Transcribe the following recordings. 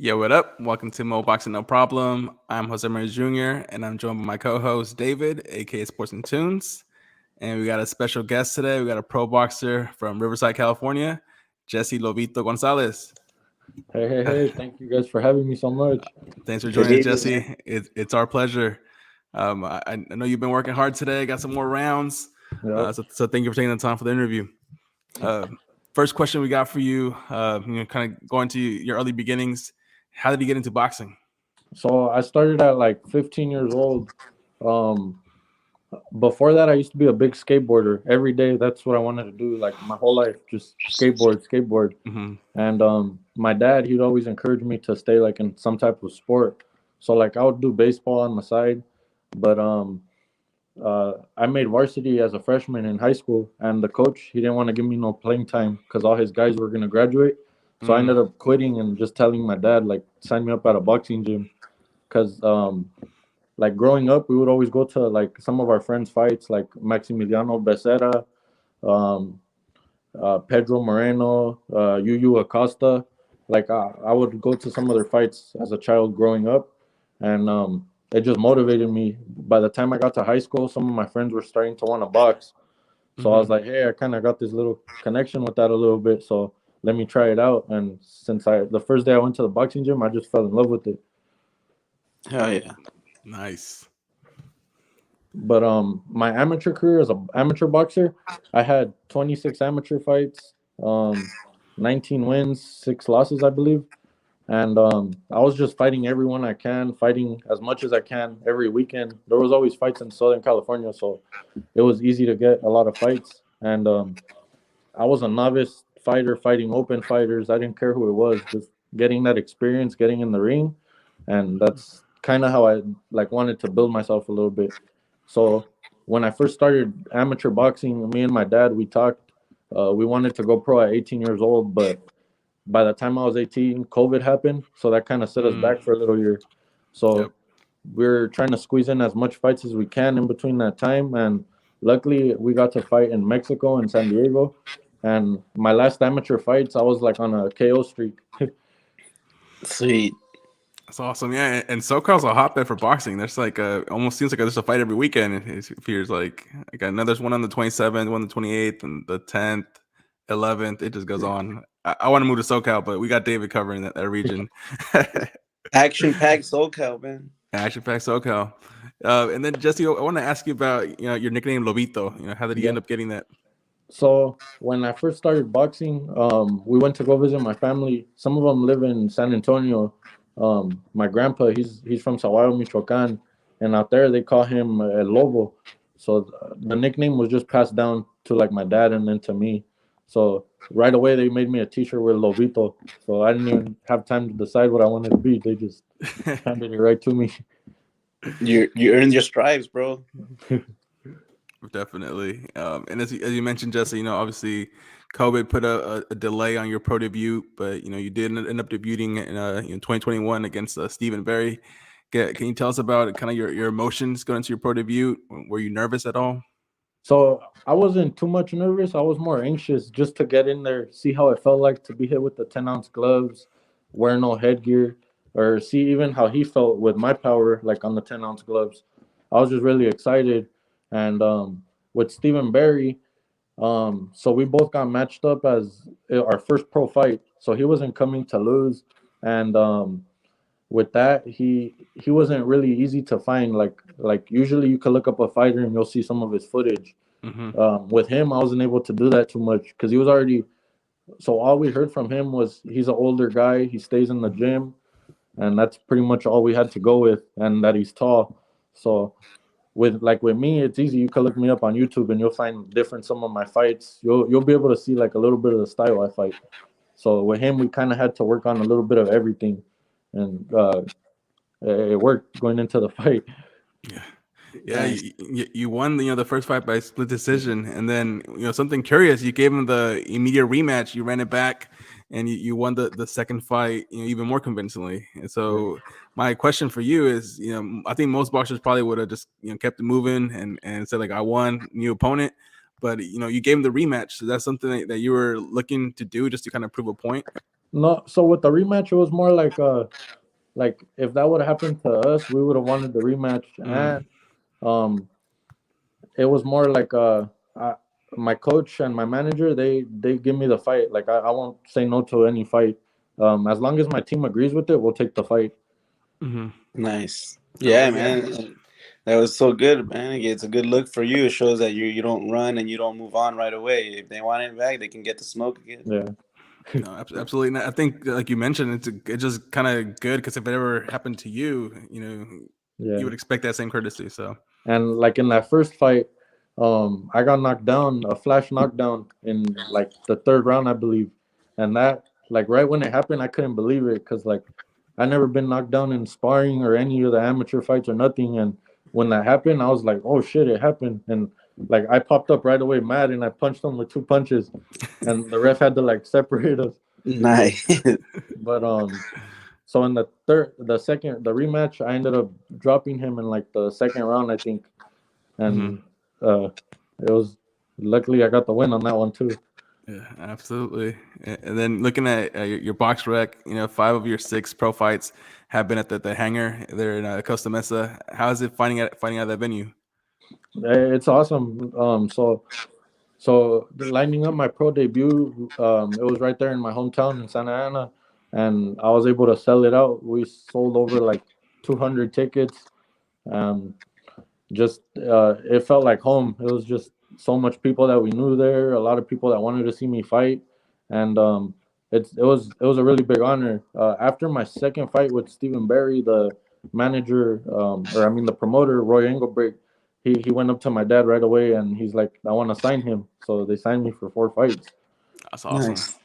Yo, what up? Welcome to Mo Boxing No Problem. I'm Jose Maria Jr. and I'm joined by my co-host David, aka Sports and Tunes. And we got a special guest today. We got a pro boxer from Riverside, California, Jesse Lobito Gonzalez. Hey. Thank you guys for having me so much. Thanks for Good joining us, evening, man. Jesse. It's our pleasure. I know you've been working hard today. Got some more rounds. Yep. So thank you for taking the time for the interview. Uh, First question we got for you, kind of going to your early beginnings. How did you get into boxing? So I started at like 15 years old. Um, Before that, I used to be a big skateboarder. Every day, that's what I wanted to do. Like my whole life, just skateboard. Mm-hmm. And my dad, he'd always encourage me to stay like in some type of sport. So like I would do baseball on the side, but I made varsity as a freshman in high school, and the coach he didn't want to give me no playing time because all his guys were gonna graduate. So I ended up quitting and just telling my dad like sign me up at a boxing gym because like growing up we would always go to like some of our friends' fights like Maximiliano Becerra, um, Pedro Moreno, Yu Acosta. Like I would go to some of their fights as a child growing up, and it just motivated me. By the time I got to high school, some of my friends were starting to want to box. So I was like, hey, I kind of got this little connection with that a little bit. So let me try it out. And since the first day I went to the boxing gym, I just fell in love with it. Hell yeah. Nice. But my amateur career as an amateur boxer, I had 26 amateur fights, 19 wins, 6 losses, I believe. And I was just fighting everyone I can, fighting as much as I can every weekend. There was always fights in Southern California, so it was easy to get a lot of fights. And I was a novice fighter fighting open fighters. I didn't care who it was, just getting that experience, getting in the ring, and that's kind of how I like wanted to build myself a little bit. So when I first started amateur boxing, me and my dad we talked. We wanted to go pro at 18 years old, but by the time I was 18, COVID happened, so that kind of set us back for a little year. Yep. So we're trying to squeeze in as much fights as we can in between that time, and luckily we got to fight in Mexico and San Diego. And my last amateur fights, I was like on a KO streak. Sweet. That's awesome. Yeah, and SoCal's a hotbed for boxing. There's like almost seems like there's a fight every weekend. It appears like I know there's one on the 27th, one on the 28th, and the 10th, 11th. It just goes on. I want to move to SoCal, but we got David covering that region. Action packed SoCal, man. Action pack SoCal. And then Jesse, I want to ask you about your nickname Lobito. How did you Yeah. end up getting that? So when I first started boxing, we went to go visit my family. Some of them live in San Antonio. My grandpa, he's from Saguaro, Michoacan, and out there they call him El Lobo. So the nickname was just passed down to like my dad and then to me. So right away they made me a T-shirt with Lobito. So I didn't even have time to decide what I wanted to be. They just handed it right to me. You earned your stripes, bro. Definitely. And as you mentioned, Jesse, obviously COVID put a delay on your pro debut, but you did end up debuting in 2021 against Stephen Berry. Can you tell us about kind of your emotions going into your pro debut? Were you nervous at all? So I wasn't too much nervous. I was more anxious just to get in there, see how it felt like to be hit with the 10-ounce gloves, wear no headgear, or see even how he felt with my power, like on the 10-ounce gloves. I was just really excited. And with Stephen Berry, so we both got matched up as our first pro fight. So he wasn't coming to lose. And with that, he wasn't really easy to find. Like usually you could look up a fighter and you'll see some of his footage. Mm-hmm. With him, I wasn't able to do that too much because he was already. So all we heard from him was he's an older guy. He stays in the gym, and that's pretty much all we had to go with, and that he's tall. So with me, it's easy. You can look me up on YouTube, and you'll find different some of my fights. You'll be able to see like a little bit of the style I fight. So with him, we kind of had to work on a little bit of everything, and it worked going into the fight. Yeah. Yeah, Nice. you won the first fight by split decision, and then something curious. You gave him the immediate rematch. You ran it back, and you won the second fight even more convincingly. And so my question for you is, I think most boxers probably would have just kept it moving and said like I won, new opponent, but you gave him the rematch. So that's something that you were looking to do just to kind of prove a point. No, so with the rematch, it was more like if that would have happened to us, we would have wanted the rematch, and Mm, um, it was more like my coach and my manager they give me the fight. Like I won't say no to any fight. As long as my team agrees with it, we'll take the fight. mm-hmm. Nice. Oh Yeah, yeah. man. That was so good, man. It's a good look for you. It shows that you don't run and you don't move on right away. If they want it back, they can get the smoke again. Yeah, No, absolutely not. I think, like you mentioned, it's just kind of good because if it ever happened to you, you yeah. would expect that same courtesy. So, And like in that first fight, I got knocked down, a flash knockdown in like the third round, I believe. And that, like right when it happened, I couldn't believe it because like I never been knocked down in sparring or any of the amateur fights or nothing. And when that happened, I was like, oh shit, it happened. And like I popped up right away mad and I punched him with two punches, and the ref had to like separate us. Nice. But so in the rematch, I ended up dropping him in like the second round, I think, mhm. and it was luckily I got the win on that one too. Yeah, absolutely. And then looking at your box rec, 5 of your 6 pro fights have been at the hangar there in Costa Mesa. How is it finding out that venue? It's awesome. Lining up my pro debut, it was right there in my hometown in Santa Ana, and I was able to sell it out. We sold over like 200 tickets. Um, just it felt like home. It was just so much people that we knew there, a lot of people that wanted to see me fight, and it was a really big honor. After my second fight with Stephen Barry, the manager, or I mean the promoter, Roy Engelbrecht, he went up to my dad right away and he's like, I want to sign him. So they signed me for 4 fights. That's awesome. Nice.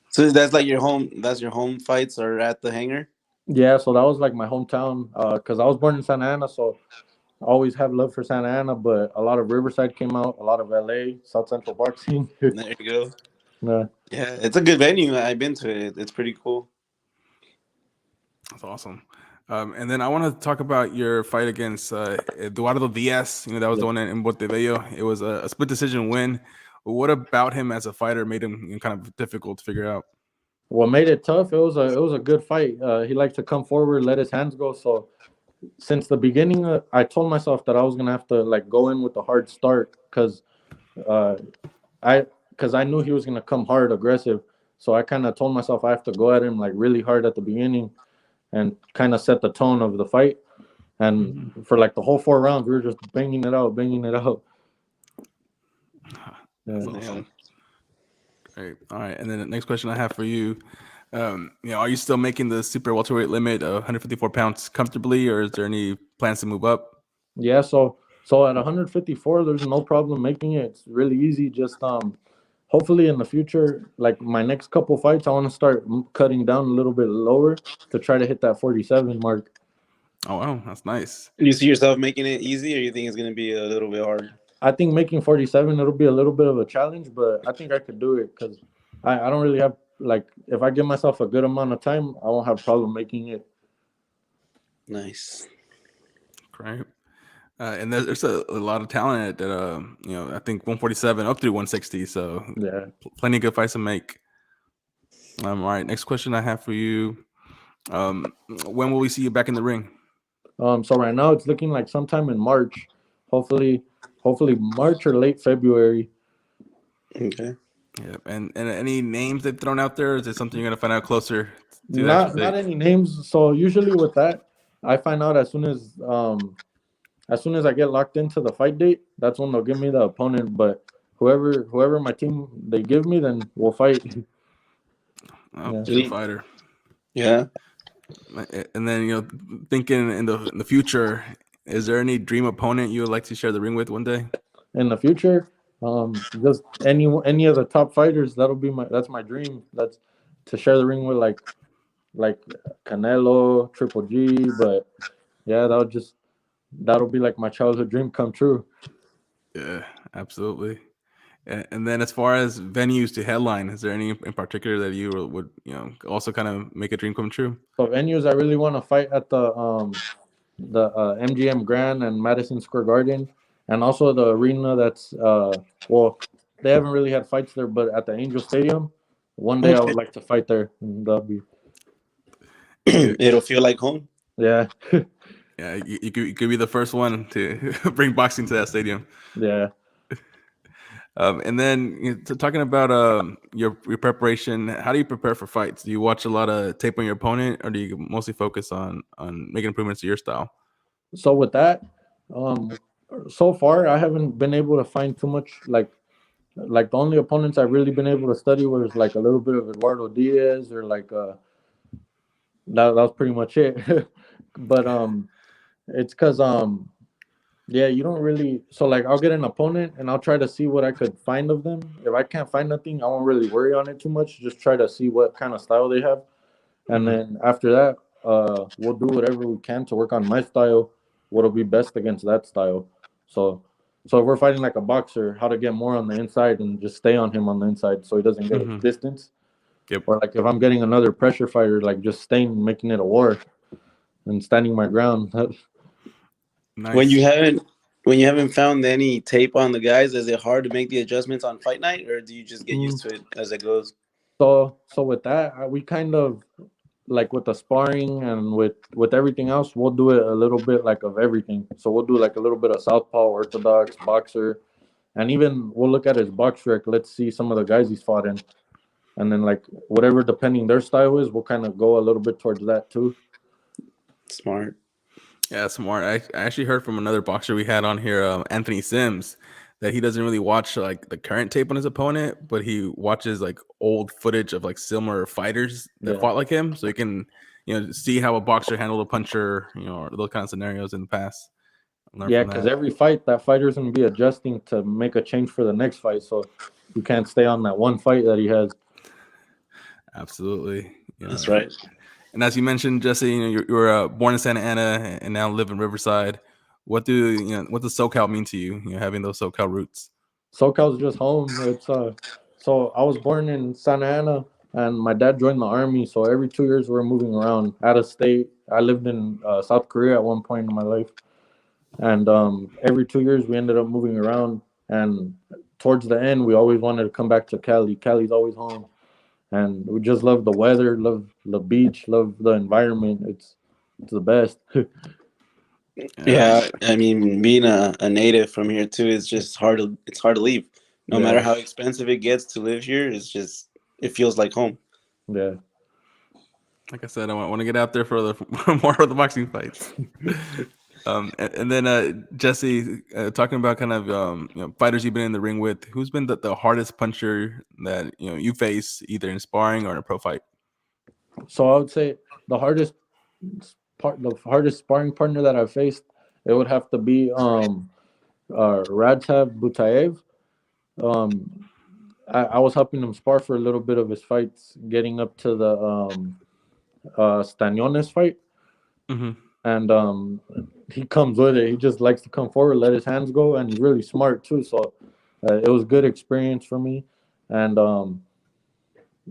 So that's like your home. That's your home fights are at the hangar. Yeah, so that was like my hometown because I was born in Santa Ana, so I always have love for Santa Ana. But a lot of Riverside came out, a lot of LA, South Central Boxing. There you go. Yeah. Yeah, it's a good venue. I've been to it. It's pretty cool. That's awesome. And then I want to talk about your fight against Eduardo Diaz. That was Yeah. the one in Montevideo. It was a split decision win. What about him as a fighter made him kind of difficult to figure out? What made it tough? It was a good fight. He liked to come forward, let his hands go. So since the beginning, I told myself that I was gonna have to like go in with a hard start uh, because I knew he was gonna come hard, aggressive. So I kind of told myself I have to go at him like really hard at the beginning and kind of set the tone of the fight. And Mhm. for like the whole 4 rounds, we were just banging it out, banging it out. That's Yeah. Yeah. awesome. Great. All right. And then the next question I have for you, are you still making the super welterweight limit of 154 pounds comfortably, or is there any plans to move up? Yeah, so at 154, there's no problem making it. It's really easy. Just hopefully in the future, like my next couple fights, I want to start cutting down a little bit lower to try to hit that 47 mark. Oh, wow, that's nice. You see yourself making it easy, or you think it's gonna be a little bit hard? I think making 47 it'll be a little bit of a challenge, but I think I could do it because I don't really have like if I give myself a good amount of time, I won't have problem making it. Nice. Great. And there's a lot of talent at that. I think 147 up through 160. So Yeah. plenty of good fights to make. All right. Next question I have for you. When will we see you back in the ring? So right now it's looking like sometime in March, hopefully, hopefully March or late February. Okay. Yeah. And any names they've thrown out there? Or is it something you're gonna find out closer to the actual Not date? any names. So usually with that, I find out as soon as I get locked into the fight date. That's when they'll give me the opponent. But whoever my team they give me, then we'll fight. Oh, Yeah. true Sweet. fighter. Yeah. And then thinking in the future, is there any dream opponent you would like to share the ring with one day? In the future, just any of the top fighters. That's my dream. That's to share the ring with like Canelo, Triple G. But yeah, that'll be like my childhood dream come true. Yeah, absolutely. And then as far as venues to headline, is there any in particular that you would also kind of make a dream come true? So venues, I really want to fight at the MGM Grand and Madison Square Garden, and also the arena that's well, they haven't really had fights there, but at the Angel Stadium, One day I Okay. would like to fight there. And that'll be It'll feel like home. yeah, Yeah, you could be the first one to bring boxing to that stadium. yeah. And then talking about your preparation, how do you prepare for fights? Do you watch a lot of tape on your opponent, or do you mostly focus on making improvements to your style? So with that, um, so far I haven't been able to find too much like the only opponents I've really been able to study was like a little bit of Eduardo Diaz or like that was pretty much it. But it's because yeah, you don't really. So like, I'll get an opponent and I'll try to see what I could find of them. If I can't find nothing, I won't really worry on it too much. Just try to see what kind of style they have, and Mhm. then after that, we'll do whatever we can to work on my style. What'll be best against that style. So, so if we're fighting like a boxer, how to get more on the inside and just stay on him on the inside so he doesn't get Mhm. distance. Yep. Or like if I'm getting another pressure fighter, like just staying, making it a war and standing my ground. When Nice. you haven't when you haven't found any tape on the guys, is it hard to make the adjustments on fight night, or do you just get used to it as it goes? So with that, we kind of like with the sparring and with everything else, we'll do it a little bit like of everything. So we'll do like a little bit of southpaw, orthodox, boxer, and even we'll look at his box rec. Let's see some of the guys he's fought in, and then like whatever depending their style is, we'll kind of go a little bit towards that too. Smart. Yeah, smart. I actually heard from another boxer we had on here, Anthony Sims, that he doesn't really watch like the current tape on his opponent, but he watches like old footage of like similar fighters that Yeah, fought like him, so he can see how a boxer handled a puncher, or those kind of scenarios in the past. Learn yeah, from because that. every fight that fighter's gonna be adjusting to make a change for the next fight. So you can't stay on that one fight that he has. Absolutely. That's right. And as you mentioned, Jesse, you were born in Santa Ana and now live in Riverside. What does SoCal mean to you? Having those SoCal roots. SoCal's just home. It's so I was born in Santa Ana, and my dad joined the army. So every 2 years we're moving around out of state. I lived in South Korea at one point in my life, and every 2 years we ended up moving around. And towards the end, we always wanted to come back to Cali. Cali's always home, and we just love the weather, love the beach, love the environment. It's the best. Yeah, Yeah, I mean, being a native from here too is just hard to it's hard to leave. No matter Yeah, how expensive it gets to live here, it feels like home. yeah. like I said, I want to get out there for the more of the boxing fights. And then Jesse, talking about kind of fighters you've been in the ring with, who's been the hardest puncher that you face either in sparring or in a pro fight? So I would say the hardest the hardest sparring partner that I've faced, it would have to be Radtab Butaev. Um, I was helping him spar for a little bit of his fights, getting up to the Staniones fight, Hmm. and he comes with it. He just likes to come forward, let his hands go, and he's really smart too. So it was good experience for me, and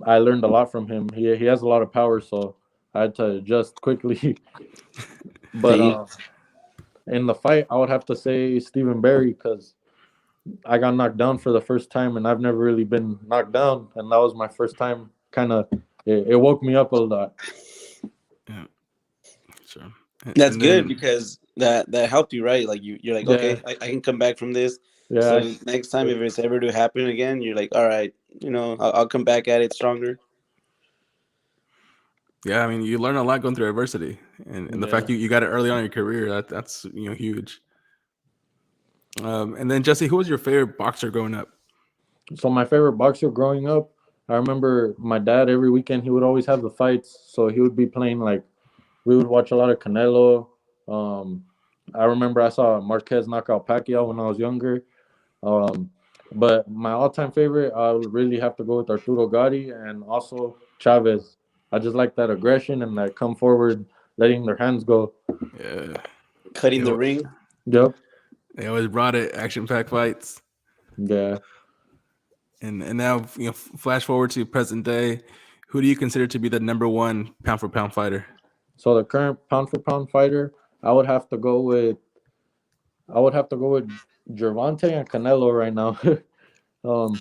I learned a lot from him. He has a lot of power, so I had to adjust quickly. But See, in the fight, I would have to say Stephen Barry because I got knocked down for the first time, and I've never really been knocked down, and that was my first time. Kind of, it woke me up a lot. Yeah, sure. that's And good then because that helped you, right? Like you're like, Yeah, okay, I can come back from this. yeah, So next time, if it's ever to happen again, you're like, all right, I'll come back at it stronger. yeah, I mean, you learn a lot going through adversity, and the yeah. fact you got it early on in your career, that's huge. And then Jesse, who was your favorite boxer growing up? So my favorite boxer growing up, I remember my dad every weekend he would always have the fights, so he would be playing like we would watch a lot of Canelo. Um, I remember I saw Marquez knock out Pacquiao when I was younger. Um, but my all-time favorite, I would really have to go with Arturo Gatti and also Chavez. I just like that aggression and that come forward, letting their hands go. Yeah, Cutting they, the al- ring. Yep. they always brought it, action-packed fights. Yeah. And now flash forward to present day. Who do you consider to be the number one pound for pound fighter? So the current pound for pound fighter, I would have to go with I would have to go with Gervonta and Canelo right now. um,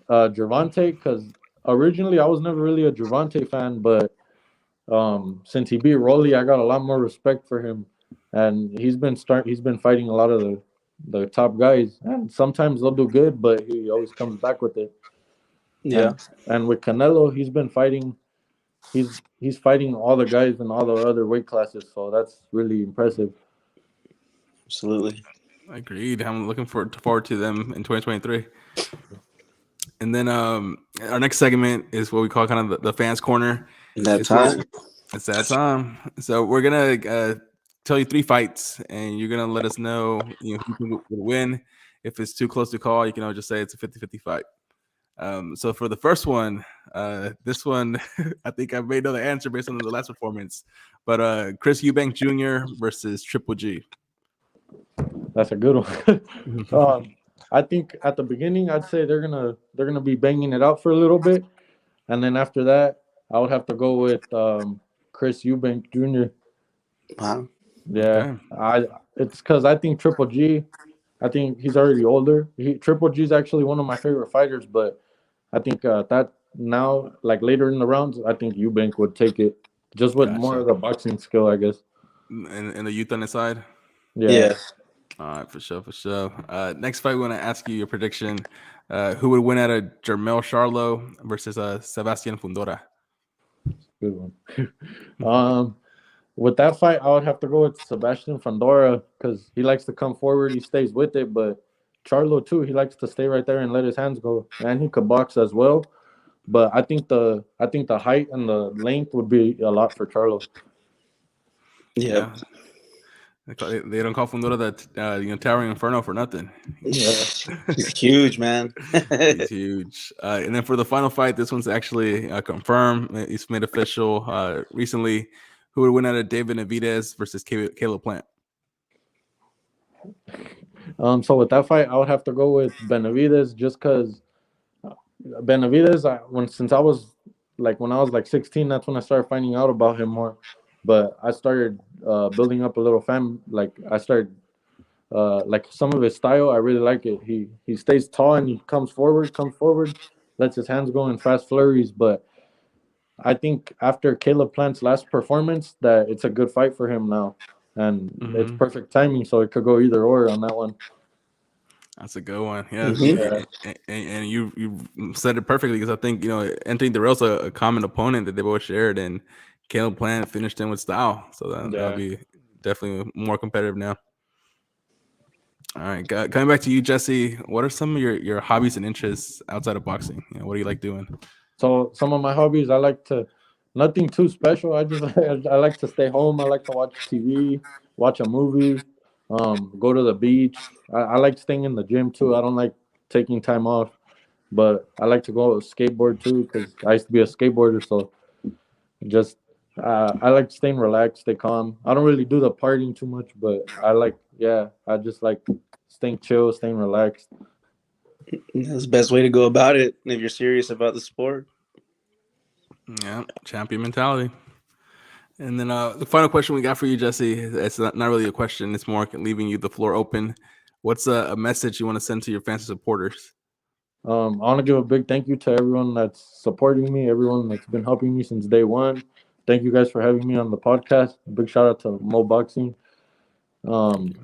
Gervonta because originally I was never really a Javante fan, but since he beat Rolly, I got a lot more respect for him, and he's been fighting a lot of the top guys, and sometimes they'll do good, but he always comes back with it. Yeah, And with Canelo, he's been fighting. He's fighting all the guys in all the other weight classes, so that's really impressive. absolutely. Agreed. I'm looking forward to them in 2023. And then our next segment is what we call kind of the fans corner. That It's where time. it's that time. So we're gonna tell you 3 fights, and you're gonna let us know, who will win. If it's too close to call, you can always just say it's a 50-50 fight. So for the first one, this one, I think I may know the answer based on the last performance. But Chris Eubank Jr. versus Triple G. That's a good one. I think at the beginning, I'd say they're gonna be banging it out for a little bit, and then after that, I would have to go with Chris Eubank Jr. Wow. Yeah, Okay. it's because I think Triple G. I think he's already older. Triple G is actually one of my favorite fighters, but I think that now, like later in the rounds, I think Eubank would take it just with more Gotcha. of the boxing skill, I guess. And the youth on the side. Yeah. Yeah. All right, for sure, for sure. Next fight, we want to ask you your prediction. Who would win out of Jermel Charlo versus Sebastian Fundora? Good one. um, with that fight, I would have to go with Sebastian Fandora because he likes to come forward. He stays with it, but Charlo too. He likes to stay right there and let his hands go, and he could box as well. But I think the height and the length would be a lot for Charlo. Yep. Yeah, they don't call Fundora that towering inferno for nothing. Yeah. He's huge, man. He's huge. And then for the final fight, this one's actually confirmed. It's made official recently. Who would win out of David Navidez versus Caleb Plant? So with that fight, I would have to go with Benavides just because Benavides. Since I was when I was like 16, that's when I started finding out about him more. But I started building up a little fan. Like I started like some of his style. I really like it. He stays tall and he comes forward, lets his hands go in fast flurries. But I think after Caleb Plant's last performance, that it's a good fight for him now, and it's Mm-hmm. perfect timing. So it could go either or on that one. That's a good one. Yeah, Mhm. and you said it perfectly because I think Anthony Durrell's a common opponent that they both shared, and Caleb Plant finished him with style, so that'll Yeah. be definitely more competitive now. All right, coming back to you, Jesse. What are some of your hobbies and interests outside of boxing? What do you like doing? So some of my hobbies, I like to nothing too special. I just I like to stay home. I like to watch TV, watch a movie, go to the beach. I like staying in the gym too. I don't like taking time off, but I like to go skateboard too because I used to be a skateboarder. So just I like staying relaxed, stay calm. I don't really do the partying too much, but I just like staying chill, staying relaxed. That's the best way to go about it if you're serious about the sport. Yeah, champion mentality. And then the final question we got for you, Jesse. It's not really a question. It's more leaving you the floor open. What's a message you want to send to your fans and supporters? I want to give a big thank you to everyone that's supporting me, everyone that's been helping me since day one. Thank you guys for having me on the podcast. Big shout out to Mo Boxing. Thank Um, you.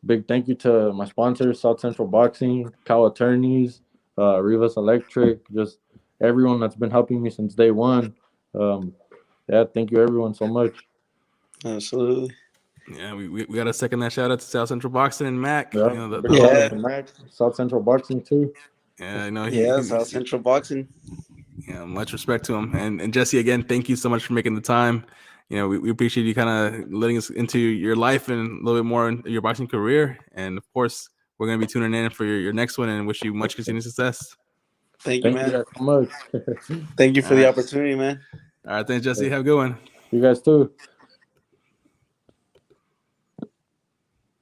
Big thank you to my sponsors, South Central Boxing, Cal Attorneys, Rivas Electric, just everyone that's been helping me since day one. Um, yeah, thank you everyone so much. Absolutely. Yeah, we got to second that shout out to South Central Boxing and Mac. Yeah, big The shout out Yeah. homie. to Mac, South Central Boxing too. Yeah, Yeah, South Central Boxing. yeah, much respect to him. And Jesse, again, thank you so much for making the time. We appreciate you kind of letting us into your life and a little bit more in your boxing career. And of course, we're going to be tuning in for your next one and wish you much continued success. Thank you, Thank you man. guys so much. Thank you All for the right. opportunity, man. All right. Thanks, Jesse. Have a good one. You guys too.